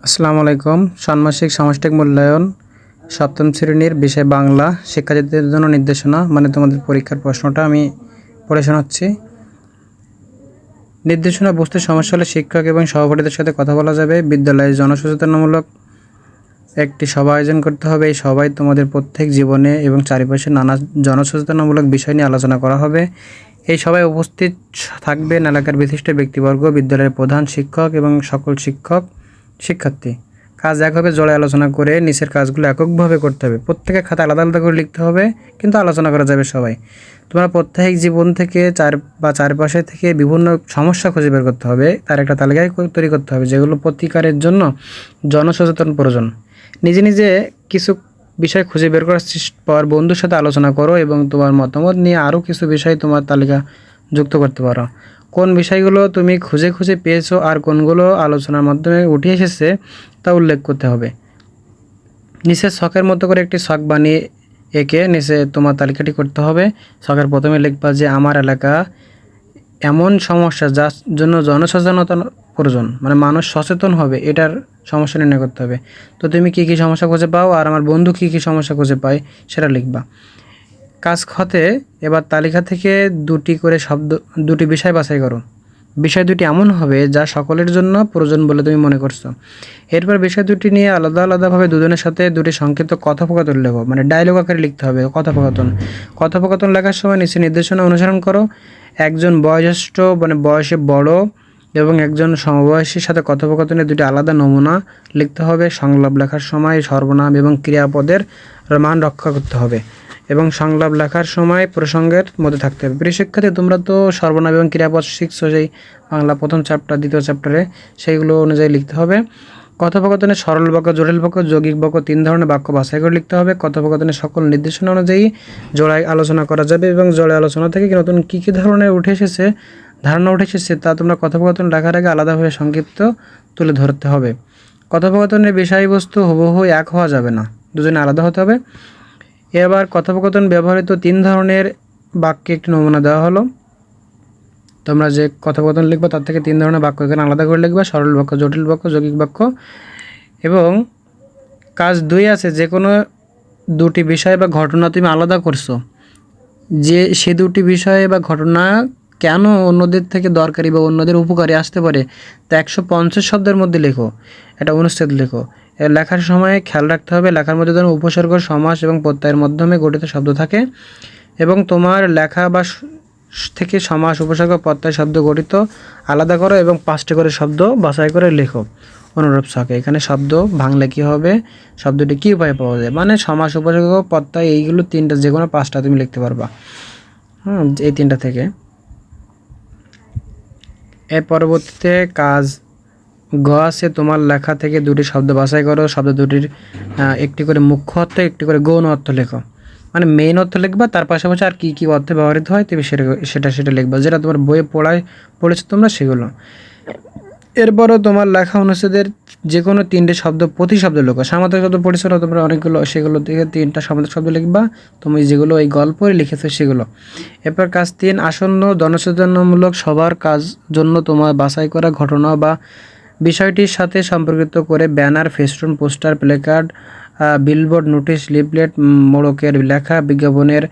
আসসালামু আলাইকুম। ষান্মাসিক সামষ্টিক মূল্যায়ন সপ্তম শ্রেণীর বিষয় বাংলা শিক্ষার্থীদের জন্য নির্দেশনা মানে তোমাদের পরীক্ষার প্রশ্নটা আমি পড়ে শোনাচ্ছি। নির্দেশনা বুঝতে সমস্যা হলে শিক্ষক এবং সহপাঠীদের সাথে কথা বলা যাবে। বিদ্যালয়ে জনসচেতনমূলক একটি সভা আয়োজন করতে হবে। এই সভায় তোমাদের প্রত্যেক জীবনে এবং চারিপাশে নানা জনসচেতনমূলক বিষয় নিয়ে আলোচনা করা হবে। এই সভায় উপস্থিত থাকবেন এলাকার বিশিষ্ট ব্যক্তিবর্গ, বিদ্যালয়ের প্রধান শিক্ষক এবং সকল শিক্ষার্থী। কাজ একভাবে জোড়ে আলোচনা করে নিচের কাজগুলো এককভাবে করতে হবে। প্রত্যেকের খাতা আলাদা আলাদা করে লিখতে হবে, কিন্তু আলোচনা করা যাবে সবাই। তোমরা প্রত্যেক জীবন থেকে চারপাশে থেকে বিভিন্ন সমস্যা খুঁজে বের করতে হবে, তার একটা তালিকায় তৈরি করতে হবে, যেগুলো প্রতিকারের জন্য জনসচেতন প্রয়োজন। নিজে নিজে কিছু বিষয় খুঁজে বের করার পর বন্ধুর সাথে আলোচনা করো এবং তোমার মতামত নিয়ে আরও কিছু বিষয় তোমার তালিকা যুক্ত করতে পারো। কোন বিষয়গুলো তুমি খুঁজে খুঁজে পেয়েছো আর কোনগুলো আলোচনার মাধ্যমে উঠে এসেছে তা উল্লেখ করতে হবে। নিচে ছকের মতো করে একটি ছক বানিয়ে এঁকে নিচে তোমার তালিকাটি করতে হবে। ছকের প্রথমে লিখবা যে আমার এলাকা এমন সমস্যা যার জন্য জনসচেতনতা প্রয়োজন, মানে মানুষ সচেতন হবে, এটার সমস্যা নির্ণয় করতে হবে। তো তুমি কী কী সমস্যা খুঁজে পাও আর আমার বন্ধু কী কী সমস্যা খুঁজে পায় সেটা লিখবা। কাজ খতে এবার তালিকা থেকে দুটি বিষয় বাছাই করো। বিষয় দুটি এমন হবে যা সকলের জন্য প্রয়োজন বলে তুমি মনে করছো। এরপর বিষয় দুটি নিয়ে আলাদা আলাদাভাবে দুজনের সাথে দুটি সংক্ষিপ্ত কথোপকথন লেখো, মানে ডায়লগ আকারে লিখতে হবে। কথোপকথন লেখার সময় নিচে নির্দেশনা অনুসরণ করো। একজন বয়োজ্যেষ্ঠ মানে বয়সে বড় এবং একজন সমবয়সীর সাথে কথোপকথনের দুটি আলাদা নমুনা লিখতে হবে। সংলাপ লেখার সময় সর্বনাম এবং ক্রিয়াপদের মান রক্ষা করতে হবে এবং সংলাপ লেখার সময় প্রসঙ্গের মধ্যে থাকতে হবে। প্রিয় শিক্ষার্থী, তোমরা তো সর্বনাম এবং ক্রিয়াপদ শিখছো সেই বাংলা প্রথম চ্যাপ্টার দ্বিতীয় চ্যাপ্টারে, সেইগুলো অনুযায়ী লিখতে হবে। কথোপকথনে সরল বাক্য, জটিল বাক্য, যৌগিক বাক্য 3 ধরনের বাক্য বাছাই করে লিখতে হবে। কথোপকথনের সকল নির্দেশনা অনুযায়ী জোড়ায় আলোচনা করা যাবে এবং জোড়ায় আলোচনা থেকে নতুন কী ধরনের ধারণা উঠে এসেছে তা তোমরা কথোপকথন লেখার আগে আলাদাভাবে সংক্ষিপ্ত তুলে ধরতে হবে। কথোপকথনের বিষয়বস্তু হুবহু এক হওয়া যাবে না, দুজনে আলাদা হতে হবে। এবার কথোপকথন ব্যবহৃত 3 ধরনের বাক্যে একটি নমুনা দেওয়া হলো। তোমরা যে কথোপকথন লিখবে তার থেকে 3 ধরনের বাক্য এখানে আলাদা করে লিখবে: সরল বাক্য, জটিল বাক্য, যৌগিক বাক্য। এবং কাজ 2 আছে, যে কোনো দুটি বিষয় বা ঘটনা তুমি আলাদা করছো, যে সে দুটি বিষয় বা ঘটনা কেন অন্যদের থেকে দরকারি বা অন্যদের উপকারী আসতে পারে তা 150 শব্দের মধ্যে লেখো। এটা অনুচ্ছেদ লেখো। লেখার সময় খেয়াল রাখতে হবে লেখার মধ্যে যেন উপসর্গ, সমাস এবং প্রত্যয়ের মাধ্যমে গঠিত শব্দ থাকে এবং তোমার লেখা বা থেকে সমাস, উপসর্গ, প্রত্যয় শব্দ গঠিত আলাদা করো এবং 5টি করে শব্দ বাছাই করে লেখো অনুরূপ ছকে। এখানে শব্দ ভাঙলে কী হবে, শব্দটি কী উপায়ে পাওয়া যায়, মানে সমাস, উপসর্গ, প্রত্যয়, এইগুলো 3টা, যে কোনো 5টা তুমি লিখতে পারবা। এই 3টা থেকে। এর পরবর্তীতে কাজ গ আছে, তোমার লেখা থেকে দুটি শব্দ বাছাই করো। শব্দ দুটির একটি করে মুখ্য অর্থ, একটি করে গৌণ অর্থ লেখো, মানে মেইন অর্থ লিখবা, তার পাশাপাশি আর কী কী অর্থে ব্যবহৃত হয় তুমি সেটা লিখবা, যেটা তোমার বইয়ে পড়েছো তোমরা সেগুলো। এরপরও তোমার লেখা অনুচ্ছেদের যে কোনো 3টে শব্দ প্রতি শব্দ লেখো। সামান্তরিক শব্দ পড়েছো না তোমরা অনেকগুলো, সেগুলো থেকে 3টা সামান্তরিক শব্দ লিখবা তুমি, যেগুলো এই গল্পে লিখেছো সেগুলো। এরপর কাজ 3, আসন্ন জনসচেতনমূলক সবার কাজ জন্য তোমার বাছাই করা ঘটনা বা বিষয়টির সাথে সম্পর্কিত করে banner, festoon, poster, placard, billboard, notice, leaflet, মোড়কের লেখা, বিজ্ঞাপনের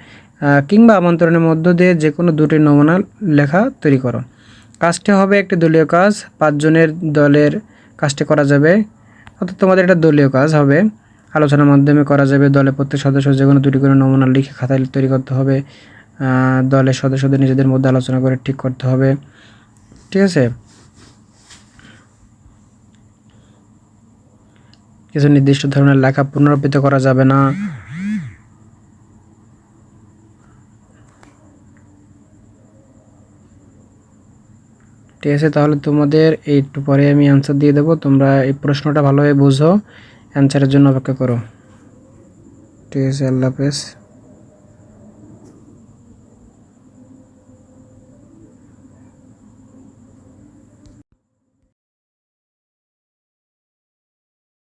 কিংবা আমন্ত্রণের মধ্য দিয়ে যে কোনো 2টি নমুনা লেখা তৈরি করো। কাজটি হবে একটি দলীয় কাজ, 5 জনের দলের কাজটি করা যাবে, অর্থাৎ তোমাদের এটা দলীয় কাজ হবে। আলোচনার মাধ্যমে করা যাবে। দলের প্রত্যেক সদস্য যে কোনো 2টি করে নমুনা লিখে খাতায় তৈরি করতে হবে। দলের সদস্যদের নিজেদের মধ্যে আলোচনা করে ঠিক করতে হবে। ঠিক আছে, কিছু নির্দিষ্ট ধরনের লেখা পুনরাবৃত্তি করা যাবে না। ঠিক আছে, তাহলে তোমাদের একটু পরে আমি অ্যান্সার দিয়ে দেবো, তোমরা এই প্রশ্নটা ভালোভাবে বুঝো, অ্যান্সারের জন্য অপেক্ষা করো। ঠিক আছে, আল্লাহ হাফেজ।